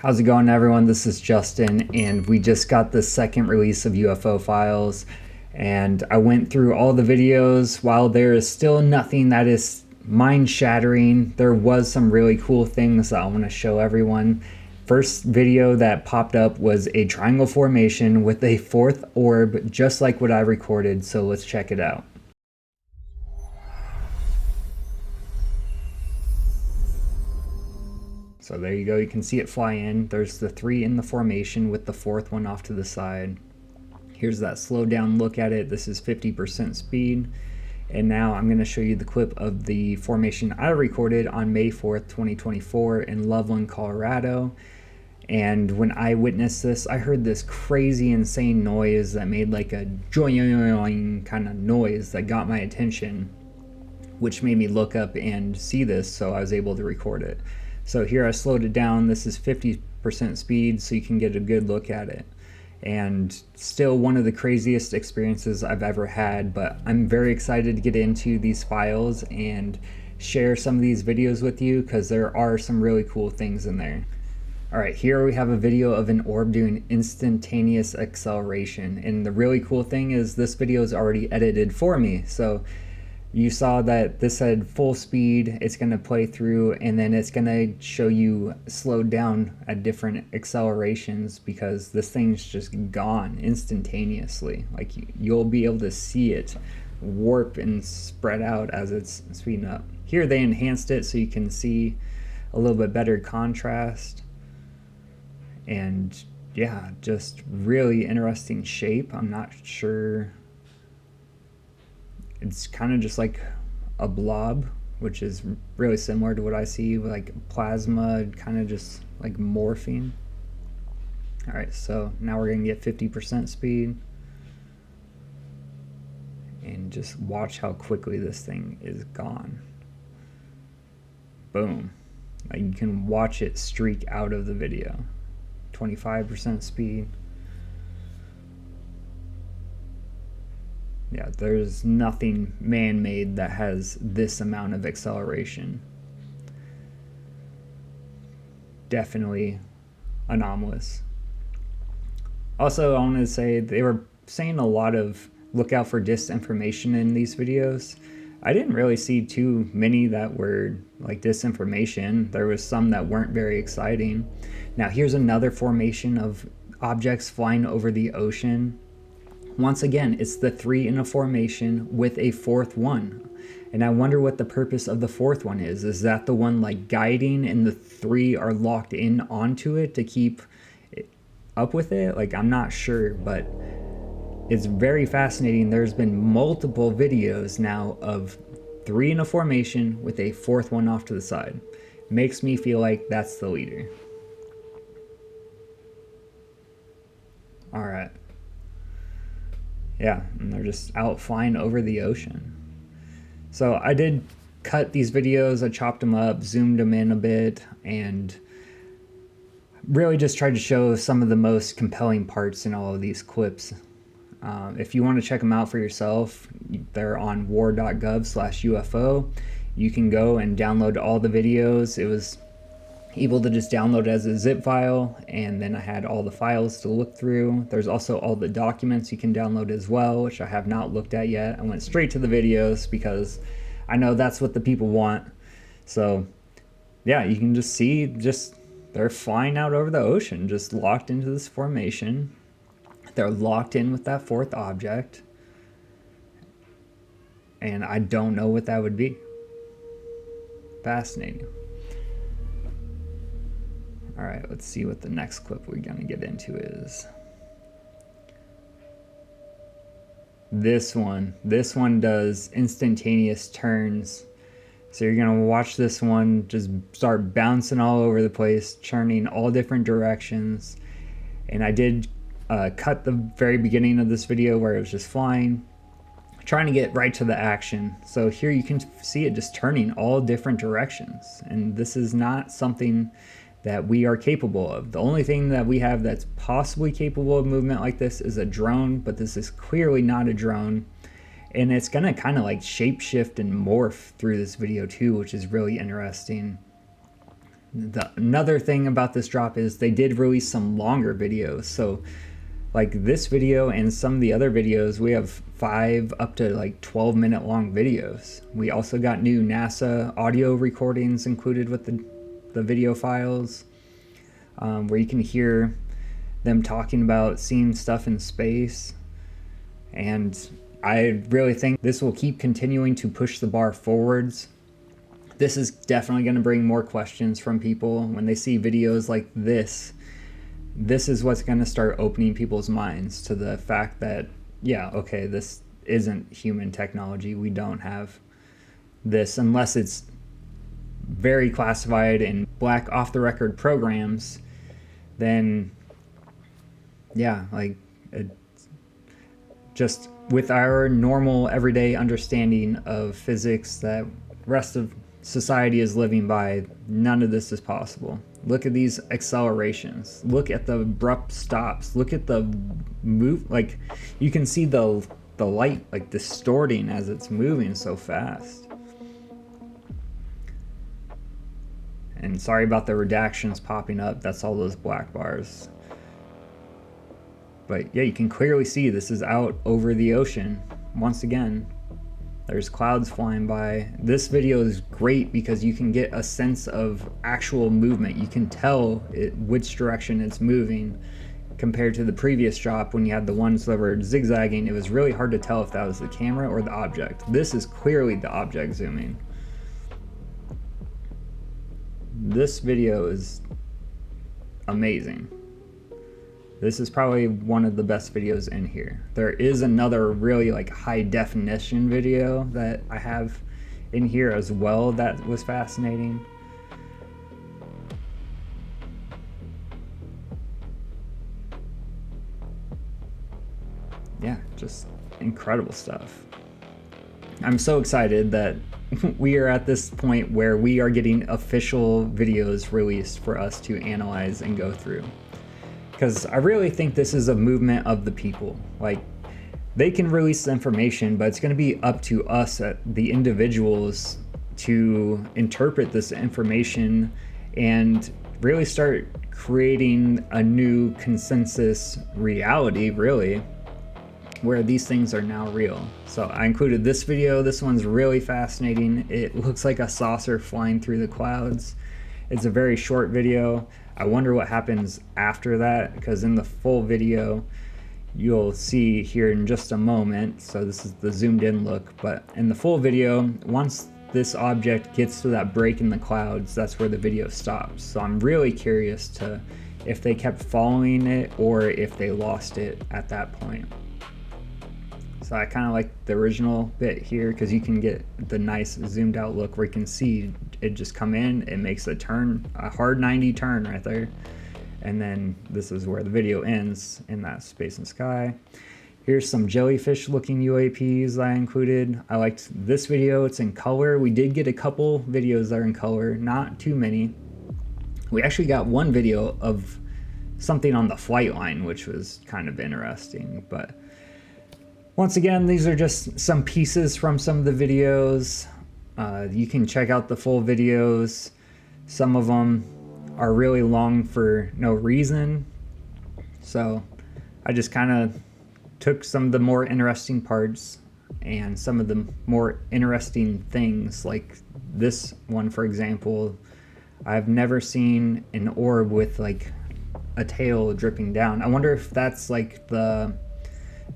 How's it going, everyone? This is Justin, and we just got the second release of UFO files, and I went through all the videos. While there is still nothing that is mind-shattering, there was some really cool things that I want to show everyone. First video that popped up was a triangle formation with a fourth orb, just like what I recorded, so let's check it out. So there you go, you can see it fly in. There's the three in the formation with the fourth one off to the side. Here's that slowed down look at it. This is 50% speed. And now I'm going to show you the clip of the formation I recorded on May 4th, 2024 in Loveland, Colorado. And when I witnessed this, I heard this crazy, insane noise that made like a joing kind of noise that got my attention, which made me look up and see this, so I was able to record it. So here I slowed it down. This is 50% speed, so you can get a good look at it. And still one of the craziest experiences I've ever had, but I'm very excited to get into these files and share some of these videos with you because there are some really cool things in there. All right, here we have a video of an orb doing instantaneous acceleration. And the really cool thing is this video is already edited for me. So you saw that this had full speed, it's going to play through, and then it's going to show you slowed down at different accelerations because this thing's just gone instantaneously. Like you'll be able to see it warp and spread out as it's speeding up. Here they enhanced it so you can see a little bit better contrast. And yeah, just really interesting shape. I'm not sure. It's kind of just like a blob, which is really similar to what I see, like plasma, kind of just like morphing. All right, so now we're gonna get 50% speed. And just watch how quickly this thing is gone. Boom. Like you can watch it streak out of the video. 25% speed. Yeah, there's nothing man-made that has this amount of acceleration. Definitely anomalous. Also, I want to say they were saying a lot of look out for disinformation in these videos. I didn't really see too many that were like disinformation. There was some that weren't very exciting. Now here's another formation of objects flying over the ocean. Once again, it's the three in a formation with a fourth one. And I wonder what the purpose of the fourth one is. Is that the one like guiding and the three are locked in onto it to keep up with it? Like, I'm not sure, but it's very fascinating. There's been multiple videos now of three in a formation with a fourth one off to the side. Makes me feel like that's the leader. All right. Yeah, and they're just out flying over the ocean. So I did cut these videos, I chopped them up, zoomed them in a bit, and really just tried to show some of the most compelling parts in all of these clips. If you want to check them out for yourself, they're on war.gov/UFO. You can go and download all the videos. It was able to just download it as a zip file, and then I had all the files to look through. There's also all the documents you can download as well, which I have not looked at yet. I went straight to the videos because I know that's what the people want. So yeah, you can just see they're flying out over the ocean, just locked into this formation. They're locked in with that fourth object, and I don't know what that would be. Fascinating. All right, let's see what the next clip we're gonna get into is. This one does instantaneous turns. So you're gonna watch this one just start bouncing all over the place, churning all different directions. And I did cut the very beginning of this video where it was just flying, trying to get right to the action. So here you can see it just turning all different directions. And this is not something that we are capable of. The only thing that we have that's possibly capable of movement like this is a drone, but this is clearly not a drone. And it's gonna kind of like shapeshift and morph through this video too, which is really interesting. Another thing about this drop is they did release some longer videos. So like this video and some of the other videos, we have 5 up to like 12-minute long videos. We also got new NASA audio recordings included with the video files, where you can hear them talking about seeing stuff in space. And I really think this will keep continuing to push the bar forwards. This is definitely going to bring more questions from people when they see videos like this. This is what's going to start opening people's minds to the fact that, yeah, okay, this isn't human technology. We don't have this unless it's very classified in black off-the-record programs. Then, yeah, like just with our normal everyday understanding of physics that rest of society is living by, none of this is possible. Look at these accelerations. Look at the abrupt stops. Look at the move. Like, you can see the light like distorting as it's moving so fast. And sorry about the redactions popping up. That's all those black bars. But yeah, you can clearly see this is out over the ocean. Once again, there's clouds flying by. This video is great because you can get a sense of actual movement. You can tell which direction it's moving compared to the previous drop when you had the ones that were zigzagging. It was really hard to tell if that was the camera or the object. This is clearly the object zooming. This video is amazing. This is probably one of the best videos in here. There is another really like high definition video that I have in here as well that was fascinating. Yeah, just incredible stuff. I'm so excited that we are at this point where we are getting official videos released for us to analyze and go through. Because I really think this is a movement of the people. Like, they can release the information, but it's going to be up to us, the individuals, to interpret this information and really start creating a new consensus reality, really, where these things are now real. So I included this video. This one's really fascinating. It looks like a saucer flying through the clouds. It's a very short video. I wonder what happens after that, because in the full video, you'll see here in just a moment. So this is the zoomed in look, but in the full video, once this object gets to that break in the clouds, that's where the video stops. So I'm really curious to if they kept following it or if they lost it at that point. So I kind of like the original bit here because you can get the nice zoomed out look where you can see it just come in, it makes a turn, a hard 90 turn right there. And then this is where the video ends in that space and sky. Here's some jellyfish looking UAPs I included. I liked this video, it's in color. We did get a couple videos that are in color, not too many. We actually got one video of something on the flight line, which was kind of interesting, but once again, these are just some pieces from some of the videos. You can check out the full videos. Some of them are really long for no reason. So I just kind of took some of the more interesting parts and some of the more interesting things, like this one, for example. I've never seen an orb with like a tail dripping down. I wonder if that's like the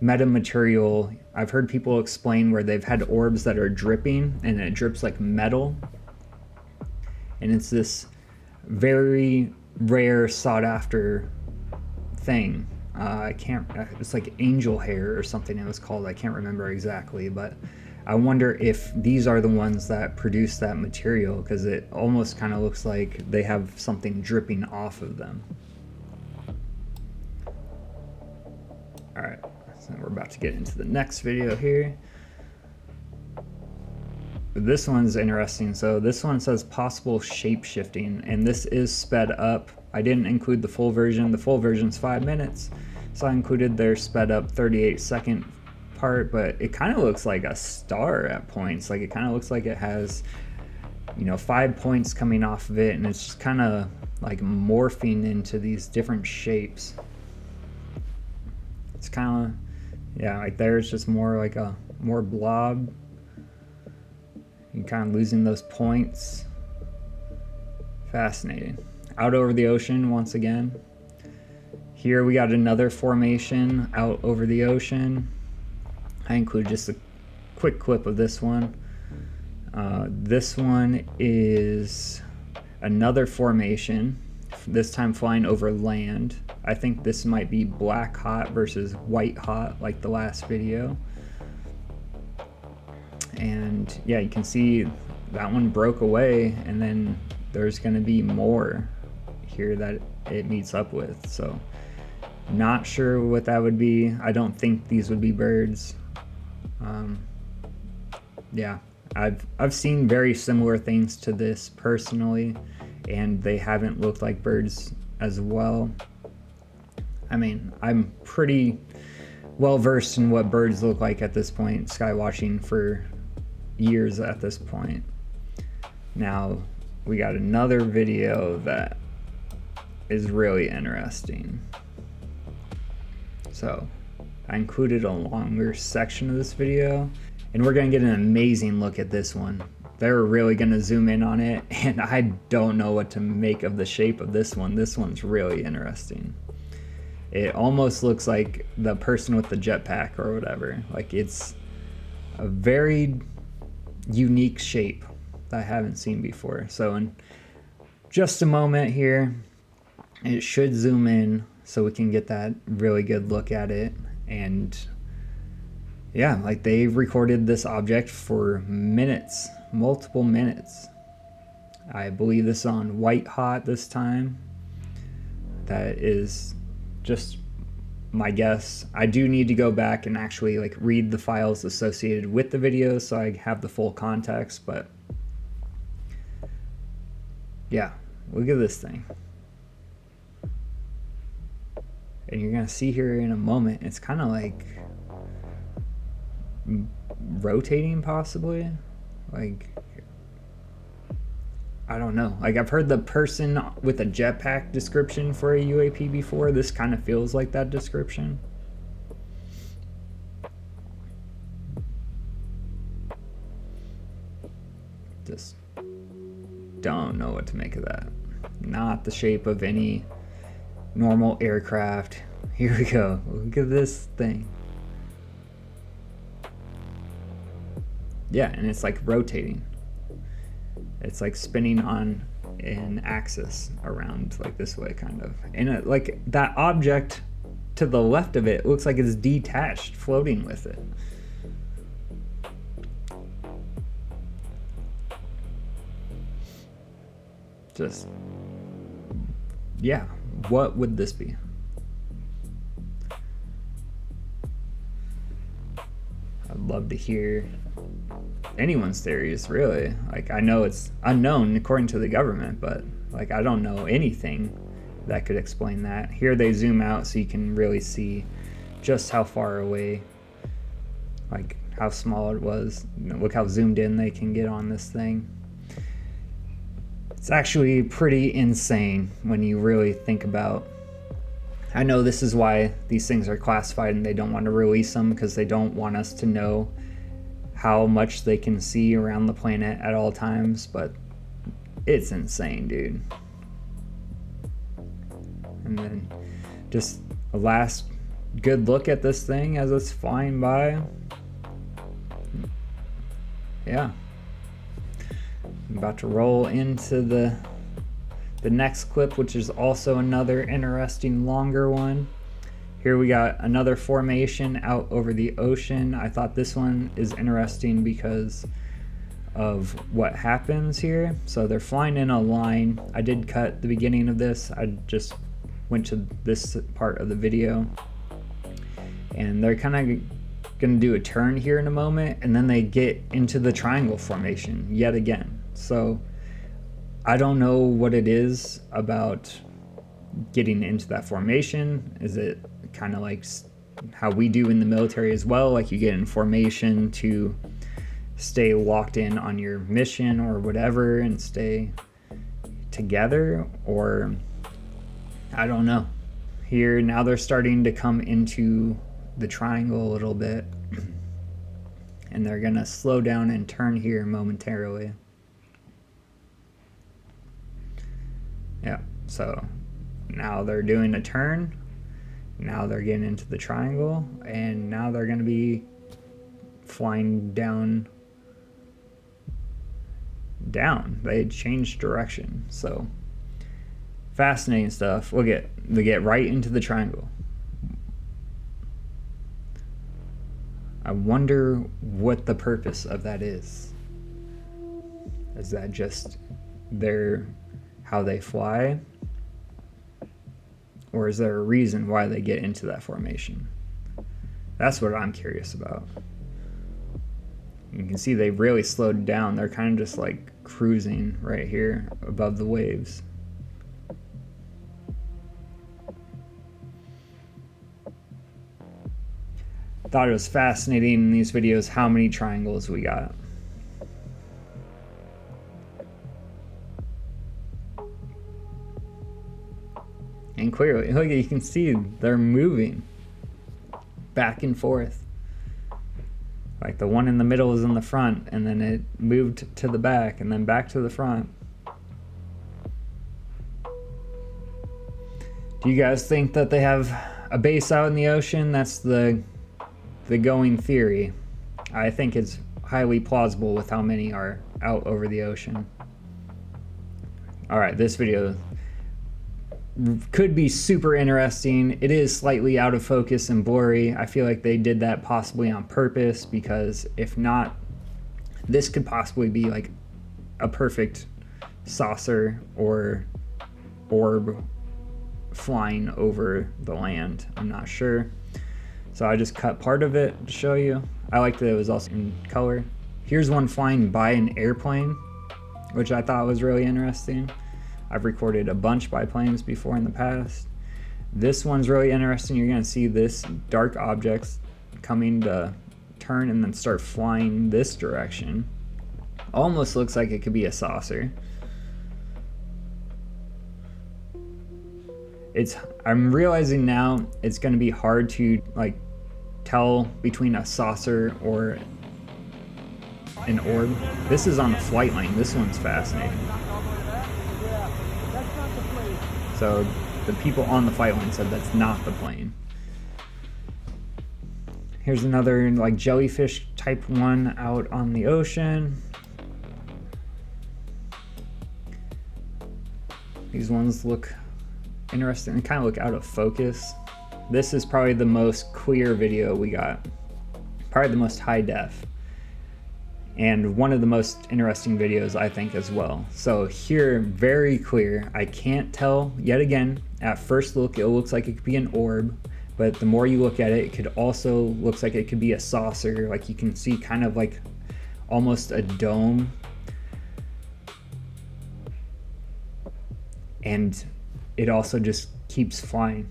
metamaterial. I've heard people explain where they've had orbs that are dripping and it drips like metal, and it's this very rare sought after thing. It's like angel hair or something it was called. I can't remember exactly, but I wonder if these are the ones that produce that material, because it almost kind of looks like they have something dripping off of them. All right. So we're about to get into the next video here. This one's interesting. So this one says possible shape shifting, and this is sped up. I didn't include the full version. The full version's 5 minutes. So I included their sped up 38-second part, but it kind of looks like a star at points. Like, it kind of looks like it has you know, 5 points coming off of it, and it's just kind of like morphing into these different shapes. It's kind of, yeah, like there's just more like a more blob. You're kind of losing those points. Fascinating. Out over the ocean once again. Here we got another formation out over the ocean. I include just a quick clip of this one. This one is another formation, this time flying over land. I think this might be black hot versus white hot like the last video. And yeah, you can see that one broke away, and then there's going to be more here that it meets up with. So not sure what that would be. I don't think these would be birds. Yeah, I've seen very similar things to this personally, and they haven't looked like birds as well. I mean, I'm pretty well versed in what birds look like at this point, sky watching for years at this point. Now we got another video that is really interesting. So I included a longer section of this video, and we're gonna get an amazing look at this one. They're really gonna zoom in on it, and I don't know what to make of the shape of this one. This one's really interesting. It almost looks like the person with the jetpack or whatever. Like, it's a very unique shape that I haven't seen before. So in just a moment here, it should zoom in so we can get that really good look at it. And yeah, like, they've recorded this object for minutes, multiple minutes. I believe this is on white hot this time. That is just my guess. I do need to go back and actually like read the files associated with the video so I have the full context, but yeah, look at this thing. And you're gonna see here in a moment, it's kind of like rotating possibly. Like, I don't know. Like, I've heard the person with a jetpack description for a UAP before. This kind of feels like that description. Just don't know what to make of that. Not the shape of any normal aircraft. Here we go. Look at this thing. Yeah, and it's like rotating. It's like spinning on an axis around like this way, kind of. And like that object to the left of it looks like it's detached, floating with it. Just, yeah, what would this be? I'd love to hear anyone's theories, really. Like, I know it's unknown according to the government, but like, I don't know anything that could explain that. Here they zoom out so you can really see just how far away, like how small it was. Look how zoomed in they can get on this thing. It's actually pretty insane when you really think about. I know this is why these things are classified and they don't want to release them, because they don't want us to know how much they can see around the planet at all times, but it's insane, dude. And then just a last good look at this thing as it's flying by. Yeah. I'm about to roll into the next clip, which is also another interesting longer one. Here we got another formation out over the ocean. I thought this one is interesting because of what happens here. So they're flying in a line. I did cut the beginning of this. I just went to this part of the video. And they're kind of gonna do a turn here in a moment, and then they get into the triangle formation yet again. So I don't know what it is about getting into that formation. Is it kind of like how we do in the military as well? Like, you get in formation to stay locked in on your mission or whatever and stay together, or I don't know. Here now they're starting to come into the triangle a little bit, and they're gonna slow down and turn here momentarily. Yeah, so now they're doing a turn. Now they're getting into the triangle, and now they're gonna be flying down. They changed direction. So fascinating stuff. Look at, they get right into the triangle. I wonder what the purpose of that is. Is that just how they fly? Or is there a reason why they get into that formation? That's what I'm curious about. You can see they really slowed down. They're kind of just like cruising right here above the waves. Thought it was fascinating in these videos how many triangles we got. And clearly, look, you can see they're moving back and forth. Like the one in the middle is in the front, and then it moved to the back, and then back to the front. Do you guys think that they have a base out in the ocean? That's the going theory. I think it's highly plausible with how many are out over the ocean. All right, this video could be super interesting. It is slightly out of focus and blurry. I feel like they did that possibly on purpose, because if not, this could possibly be like a perfect saucer or orb flying over the land. I'm not sure. So I just cut part of it to show you. I liked that it was also in color. Here's one flying by an airplane, which I thought was really interesting. I've recorded a bunch by planes before in the past. This one's really interesting. You're gonna see this dark objects coming to turn and then start flying this direction. Almost looks like it could be a saucer. I'm realizing now it's gonna be hard to like tell between a saucer or an orb. This is on the flight lane. This one's fascinating. So the people on the flight line said that's not the plane. Here's another like jellyfish type one out on the ocean. These ones look interesting. They kind of look out of focus. This is probably the most clear video we got. Probably the most high def. And one of the most interesting videos, I think, as well. So here, very clear. I can't tell, yet again, at first look, it looks like it could be an orb, but the more you look at it, it could also looks like it could be a saucer. Like you can see kind of like almost a dome. And it also just keeps flying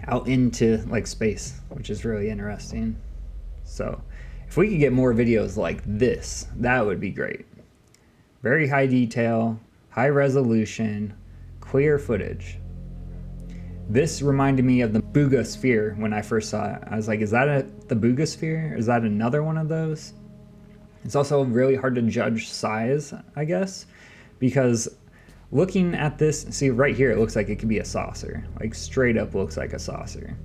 out into like space, which is really interesting. So if we could get more videos like this, that would be great. Very high detail, high resolution, clear footage. This reminded me of the Boogosphere when I first saw it. I was like, is that the Boogosphere? Is that another one of those? It's also really hard to judge size, I guess, because looking at this, see right here, it looks like it could be a saucer. Like straight up looks like a saucer.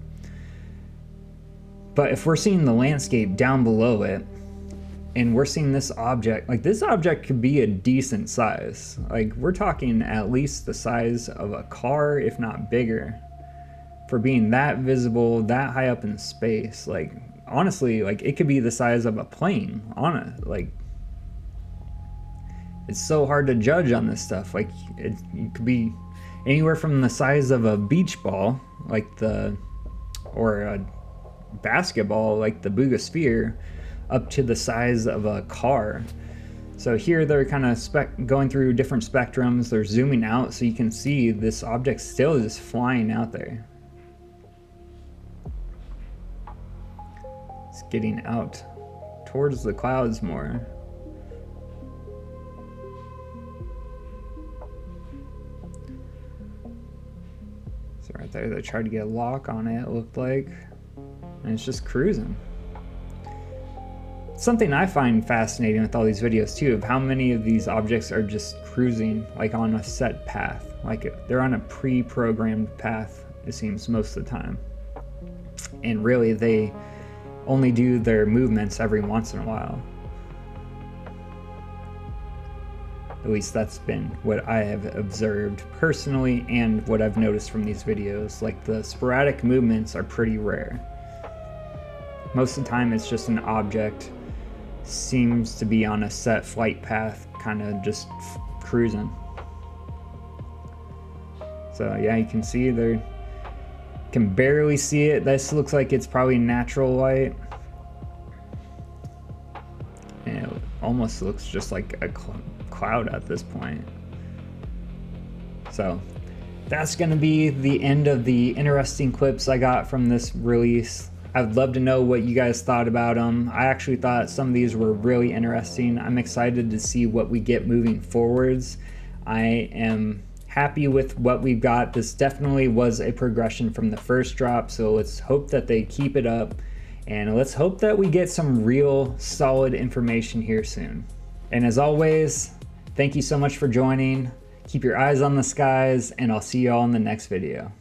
But if we're seeing the landscape down below it, and we're seeing this object, like this object could be a decent size. Like we're talking at least the size of a car, if not bigger, for being that visible, that high up in space. Like honestly, like it could be the size of a plane on it. Like it's so hard to judge on this stuff. Like it could be anywhere from the size of a beach ball, like or a basketball like the Boogosphere, up to the size of a car. So here they're kind of going through different spectrums. They're zooming out so you can see this object still just flying out there. It's getting out towards the clouds more. Right there, they tried to get a lock on it, it looked like. And it's just cruising. Something I find fascinating with all these videos too, of how many of these objects are just cruising like on a set path. Like they're on a pre-programmed path, it seems, most of the time. And really they only do their movements every once in a while. At least that's been what I have observed personally and what I've noticed from these videos. Like the sporadic movements are pretty rare. Most of the time it's just an object seems to be on a set flight path, kind of just cruising. So yeah, you can see there, can barely see it. This looks like it's probably natural light. And it almost looks just like a cloud at this point. So that's gonna be the end of the interesting clips I got from this release. I'd love to know what you guys thought about them. I actually thought some of these were really interesting. I'm excited to see what we get moving forwards. I am happy with what we've got. This definitely was a progression from the first drop, so let's hope that they keep it up, and let's hope that we get some real solid information here soon. And as always, thank you so much for joining. Keep your eyes on the skies, and I'll see you all in the next video.